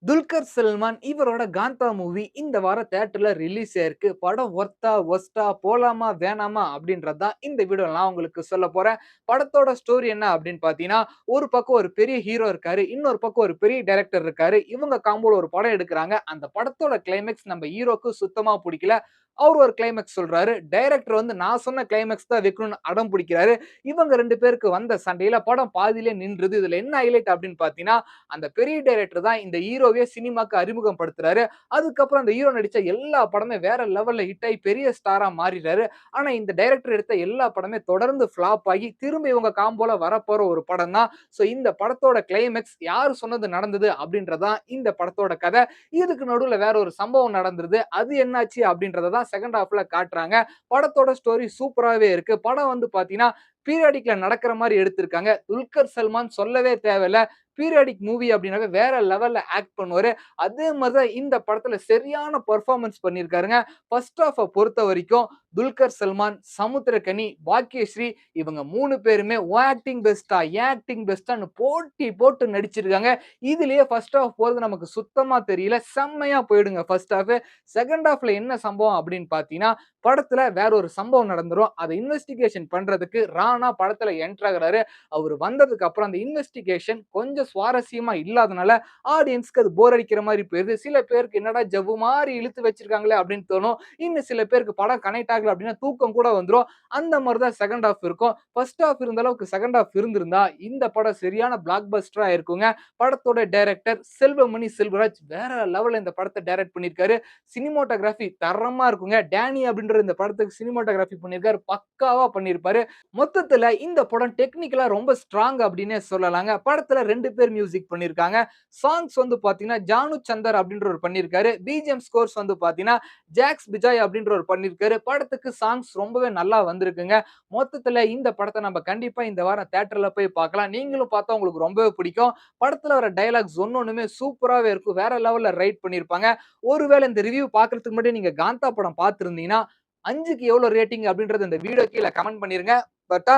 துல்கர் சல்மான் இவரோட காந்தா மூவி இந்த வாரம் தியேட்டர்ல ரிலீஸ் ஆயிருக்கு. படம் ஒர்த்தா, ஒஸ்ட்டா, போலாமா, வேணாமா அப்படின்றது தான் இந்த வீடியோல நான் உங்களுக்கு சொல்லப் போறேன். படத்தோட ஸ்டோரி என்ன அப்படின்னு பார்த்தீங்கன்னா, ஒரு பக்கம் ஒரு பெரிய ஹீரோ இருக்காரு. இன்னொரு பக்கம் ஒரு பெரிய டைரக்டர் இருக்காரு. இவங்க காம்போல ஒரு படம் எடுக்குறாங்க. அந்த படத்தோட கிளைமாக்ஸ் நம்ம ஹீரோக்கு சுத்தமா புடிக்கல. அவரு ஒரு கிளைமாக்ஸ் சொல்றாரு. டைரக்டர் வந்து நான் சொன்ன கிளைமாக்ஸ் தான் வைக்கணும்னு அடம் பிடிக்கிறாரு. இவங்க 2 பேருக்கு வந்த சண்டையில படம் பாதியிலே நின்றுது. இதுல என்ன ஹைலைட் அப்படின்னு பார்த்தீங்கன்னா, அந்த பெரிய டைரக்டர் தான் இந்த ஹீரோவே சினிமாக்கு அறிமுகப்படுத்துறாரு. அதுக்கப்புறம் அந்த ஹீரோ நடிச்ச எல்லா படமே வேற லெவல்ல ஹிட் ஆயி பெரிய ஸ்டாரா மாறிறாரு. ஆனா இந்த டைரக்டர் எடுத்த எல்லா படமே தொடர்ந்து ஃப்ளாப் ஆகி திரும்ப இவங்க காம்போல வரப்போற ஒரு படம் தான். சோ இந்த படத்தோட கிளைமாக்ஸ் யாரு சொன்னது நடந்தது அப்படின்றதுதான் இந்த படத்தோட கதை. இதுக்கு நடுவுல வேற ஒரு சம்பவம் நடந்துருது. அது என்னாச்சு அப்படின்றத தான் செகண்ட் ஹாஃப்ல காட்டுறாங்க. படத்தோட ஸ்டோரி சூப்பராவே இருக்கு. படம் வந்து பார்த்தீங்கன்னா, பீரியாடிக்ல நடக்கிற மாரி எடுத்திருக்காங்க. துல்கர் சல்மான் சொல்லவே தேவையில்ல. பீரியாடிக் மூவி அப்படின்னாவே வேற லெவல்ல ஆக்ட் பண்ணுவாரு. அதே மாரி தான் இந்த படத்துல சரியான பெர்ஃபார்மன்ஸ் பண்ணியிருக்காருங்க. ஃபர்ஸ்ட் ஹாஃப்ப பொறுத்தவரைக்கும் துல்கர் சல்மான், சமுத்திரக்கனி, பாக்யஸ்ரீ இவங்க 3 பேருமே உன் ஆக்டிங் பெஸ்ட்டா, என் ஆக்டிங் பெஸ்ட்டான்னு போட்டி போட்டு நடிச்சிருக்காங்க. இதுலயே ஃபர்ஸ்ட் ஹாஃப் போறது நமக்கு சுத்தமா தெரியல. செம்மையா போயிடுங்க ஃபர்ஸ்ட் ஹாஃப். செகண்ட் ஹாஃப்ல என்ன சம்பவம் அப்படின்னு பார்த்தீங்கன்னா, படத்துல வேற ஒரு சம்பவம் நடந்துரும். அத இன்வெஸ்டிகேஷன் பண்றதுக்கு ராணா படத்துல என்டர் ஆகுறாரு. அவரு வந்ததுக்கு அப்புறம் அந்த இன்வெஸ்டிகேஷன் கொஞ்சம் சுவாரஸ்யமா இல்லாதனால ஆடியன்ஸ்க்கு அது போர் அடிக்கிற மாரி போயிருது. சில பேருக்கு என்னடா ஜவ்வு மாரி இழுத்து வச்சிருக்காங்களே அப்படின்னு தோணும். இன்னும் சில பேருக்கு படம் கனெக்ட் ஆகல அப்படின்னா தூக்கம் கூட வந்துரும். அந்த மாரி தான் செகண்ட் ஹால்ஃப் இருக்கும். ஃபர்ஸ்ட் ஹால்ஃப் இருந்த அளவுக்கு செகண்ட் ஹால்ஃப் இருந்திருந்தா இந்த படம் சரியான பிளாக் பஸ்டரா இருக்குங்க. படத்தோட டைரக்டர் செல்வமணி செல்வராஜ் வேற லெவல்ல இந்த படத்த டைரக்ட் பண்ணியிருக்காரு. சினிமாட்டோகிராஃபி தரமா இருக்குங்க. டேனி அப்படின்ற இந்த படத்துக்கு சினிமாட்டோகிராஃபி பண்ணியிருக்காரு. பக்காவா பண்ணியிருப்பாரு. மொத்தத்துல இந்த படம் டெக்னிக்கலா ரொம்ப ஸ்ட்ராங் அப்படின்னே சொல்லலாங்க. படத்துல 2 பேர் மியூசிக் பண்ணியிருக்காங்க. சாங்ஸ் வந்து பார்த்தீங்கன்னா, ஜானு சந்தர் அப்படின்றவரு பண்ணியிருக்காரு. பிஜிஎம் ஸ்கோர்ஸ் வந்து பார்த்தீங்கன்னா, ஜாக்ஸ் பிஜாய் அப்படின்றவரு பண்ணியிருக்காரு. படத்துக்கு சாங்ஸ் ரொம்பவே நல்லா வந்திருக்குங்க. மொத்தத்துல இந்த படத்த நம்ம கண்டிப்பா இந்த வாரம் தியேட்டர்ல போய் பார்க்கலாம். நீங்களும் பார்த்தா உங்களுக்கு ரொம்பவே பிடிக்கும். படத்துல வர டயலாக்ஸ் ஒண்ணொண்ணுமே சூப்பராவே இருக்கும். வேற லெவல்ல ரைட் பண்ணியிருப்பாங்க. ஒருவேளை இந்த ரிவ்யூ பார்க்கறதுக்கு முன்னாடி நீங்க காந்தா படம் பார்த்திருந்தீங்கன்னா, 5க்கு எவ்வளோ ரேட்டிங் அப்படின்றத இந்த வீடியோ கீழ கமெண்ட் பண்ணிருங்க. பட்டா